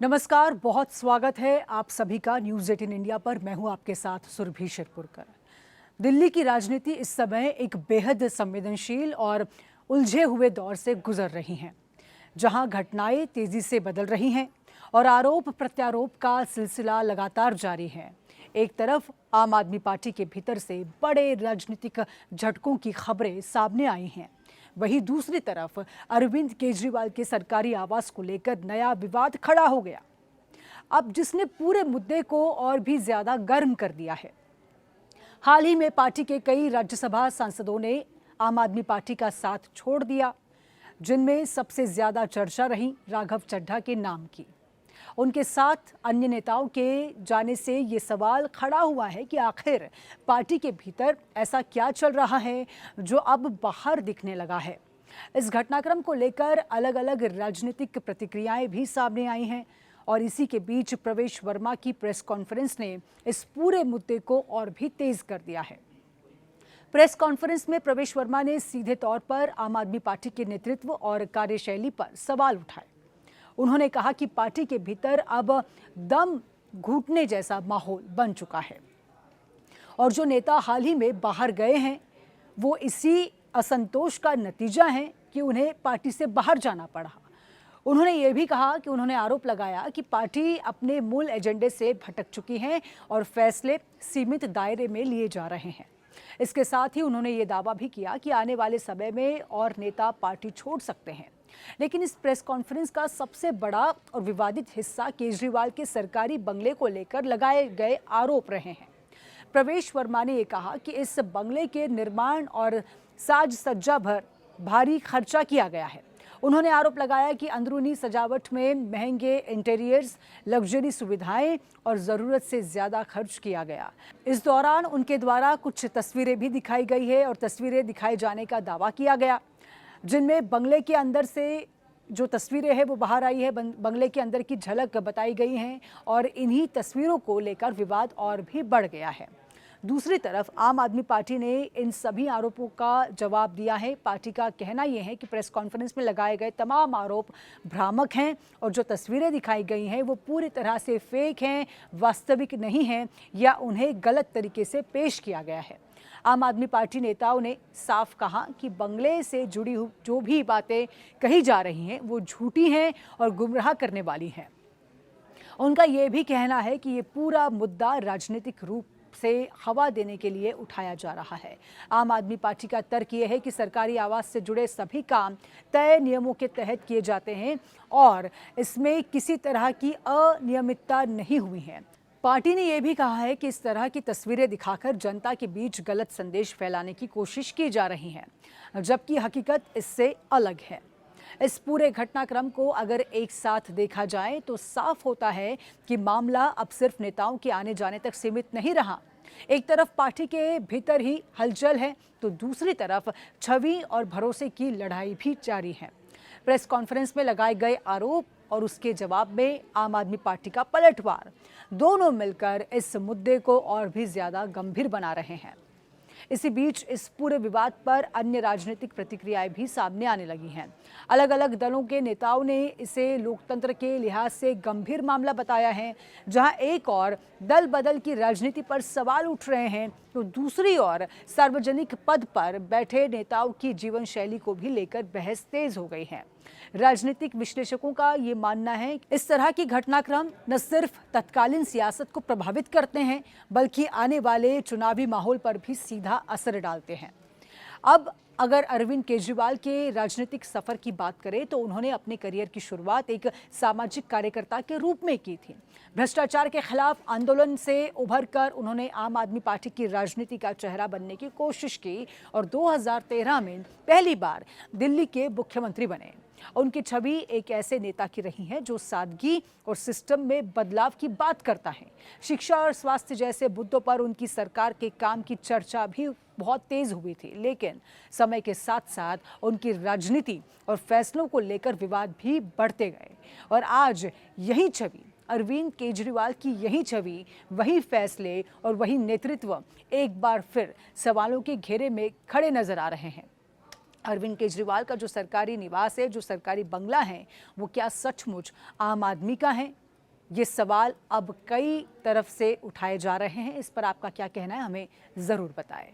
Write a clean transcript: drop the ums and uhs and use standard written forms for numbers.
नमस्कार, बहुत स्वागत है आप सभी का न्यूज़ 18 इंडिया पर। मैं हूं आपके साथ सुरभि शिरपुरकर। दिल्ली की राजनीति इस समय एक बेहद संवेदनशील और उलझे हुए दौर से गुजर रही हैं, जहां घटनाएं तेजी से बदल रही हैं और आरोप प्रत्यारोप का सिलसिला लगातार जारी है। एक तरफ आम आदमी पार्टी के भीतर से बड़े राजनीतिक झटकों की खबरें सामने आई हैं, वहीं दूसरी तरफ अरविंद केजरीवाल के सरकारी आवास को लेकर नया विवाद खड़ा हो गया, अब जिसने पूरे मुद्दे को और भी ज्यादा गर्म कर दिया है। हाल ही में पार्टी के कई राज्यसभा सांसदों ने आम आदमी पार्टी का साथ छोड़ दिया, जिनमें सबसे ज्यादा चर्चा रही राघव चड्ढा के नाम की। उनके साथ अन्य नेताओं के जाने से ये सवाल खड़ा हुआ है कि आखिर पार्टी के भीतर ऐसा क्या चल रहा है जो अब बाहर दिखने लगा है। इस घटनाक्रम को लेकर अलग अलग राजनीतिक प्रतिक्रियाएं भी सामने आई हैं और इसी के बीच प्रवेश वर्मा की प्रेस कॉन्फ्रेंस ने इस पूरे मुद्दे को और भी तेज कर दिया है। प्रेस कॉन्फ्रेंस में प्रवेश वर्मा ने सीधे तौर पर आम आदमी पार्टी के नेतृत्व और कार्यशैली पर सवाल उठाए। उन्होंने कहा कि पार्टी के भीतर अब दम घुटने जैसा माहौल बन चुका है और जो नेता हाल ही में बाहर गए हैं वो इसी असंतोष का नतीजा है कि उन्हें पार्टी से बाहर जाना पड़ा। उन्होंने ये भी कहा कि उन्होंने आरोप लगाया कि पार्टी अपने मूल एजेंडे से भटक चुकी है और फैसले सीमित दायरे में लिए जा रहे हैं। इसके साथ ही उन्होंने ये दावा भी किया कि आने वाले समय में और नेता पार्टी छोड़ सकते हैं। लेकिन इस प्रेस कॉन्फ्रेंस का सबसे बड़ा और विवादित हिस्सा केजरीवाल के सरकारी बंगले को लेकर लगाए गए आरोप रहे हैं। प्रवेश वर्मा ने यह कहा कि इस बंगले के निर्माण और साज सज्जा पर भारी खर्चा किया गया है। उन्होंने आरोप लगाया कि अंदरूनी सजावट में महंगे इंटीरियर्स, लग्जरी सुविधाएं और ज़रूरत से ज़्यादा खर्च किया गया। इस दौरान उनके द्वारा कुछ तस्वीरें भी दिखाई गई है और तस्वीरें दिखाए जाने का दावा किया गया, जिनमें बंगले के अंदर से जो तस्वीरें हैं वो बाहर आई है, बंगले के अंदर की झलक बताई गई हैं और इन्हीं तस्वीरों को लेकर विवाद और भी बढ़ गया है। दूसरी तरफ आम आदमी पार्टी ने इन सभी आरोपों का जवाब दिया है। पार्टी का कहना यह है कि प्रेस कॉन्फ्रेंस में लगाए गए तमाम आरोप भ्रामक हैं और जो तस्वीरें दिखाई गई हैं वो पूरी तरह से फेक हैं, वास्तविक नहीं हैं या उन्हें गलत तरीके से पेश किया गया है। आम आदमी पार्टी नेताओं ने साफ कहा कि बंगले से जुड़ी जो भी बातें कही जा रही हैं वो झूठी हैं और गुमराह करने वाली हैं। उनका ये भी कहना है कि ये पूरा मुद्दा राजनीतिक रूप से हवा देने के लिए उठाया जा रहा है। आम आदमी पार्टी का तर्क ये है कि सरकारी आवास से जुड़े सभी काम तय नियमों के तहत किए जाते हैं और इसमें किसी तरह की अनियमितता नहीं हुई है। पार्टी ने यह भी कहा है कि इस तरह की तस्वीरें दिखाकर जनता के बीच गलत संदेश फैलाने की कोशिश की जा रही है, जबकि हकीकत इससे अलग है। इस पूरे घटनाक्रम को अगर एक साथ देखा जाए तो साफ होता है कि मामला अब सिर्फ नेताओं के आने जाने तक सीमित नहीं रहा। एक तरफ पार्टी के भीतर ही हलचल है तो दूसरी तरफ छवि और भरोसे की लड़ाई भी जारी है। प्रेस कॉन्फ्रेंस में लगाए गए आरोप और उसके जवाब में आम आदमी पार्टी का पलटवार, दोनों मिलकर इस मुद्दे को और भी ज्यादा गंभीर बना रहे हैं। इसी बीच इस पूरे विवाद पर अन्य राजनीतिक प्रतिक्रियाएं भी सामने आने लगी हैं। अलग अलग दलों के नेताओं ने इसे लोकतंत्र के लिहाज से गंभीर मामला बताया है। जहां एक और दल बदल की राजनीति पर सवाल उठ रहे हैं तो दूसरी ओर सार्वजनिक पद पर बैठे नेताओं की जीवन शैली को भी लेकर बहस तेज हो गई है। राजनीतिक विश्लेषकों का ये मानना है कि इस तरह की घटनाक्रम न सिर्फ तत्कालीन सियासत को प्रभावित करते हैं बल्कि आने वाले चुनावी माहौल पर भी सीधा असर डालते हैं। अब अगर अरविंद केजरीवाल के राजनीतिक सफर की बात करें तो उन्होंने अपने करियर की शुरुआत एक सामाजिक कार्यकर्ता के रूप में की थी। भ्रष्टाचार के खिलाफ आंदोलन से उभरकर उन्होंने आम आदमी पार्टी की राजनीति का चेहरा बनने की कोशिश की और 2013 में पहली बार दिल्ली के मुख्यमंत्री बने। उनकी छवि एक ऐसे नेता की रही है जो सादगी और सिस्टम में बदलाव की बात करता है। शिक्षा और स्वास्थ्य जैसे मुद्दों पर उनकी सरकार के काम की चर्चा भी बहुत तेज हुई थी, लेकिन समय के साथ साथ उनकी राजनीति और फैसलों को लेकर विवाद भी बढ़ते गए और आज यही छवि अरविंद केजरीवाल की यही छवि, वही फैसले और वही नेतृत्व एक बार फिर सवालों के घेरे में खड़े नजर आ रहे हैं। अरविंद केजरीवाल का जो सरकारी निवास है, जो सरकारी बंगला है, वो क्या सचमुच आम आदमी का है ये सवाल अब कई तरफ से उठाए जा रहे हैं। इस पर आपका क्या कहना है, हमें ज़रूर बताएं।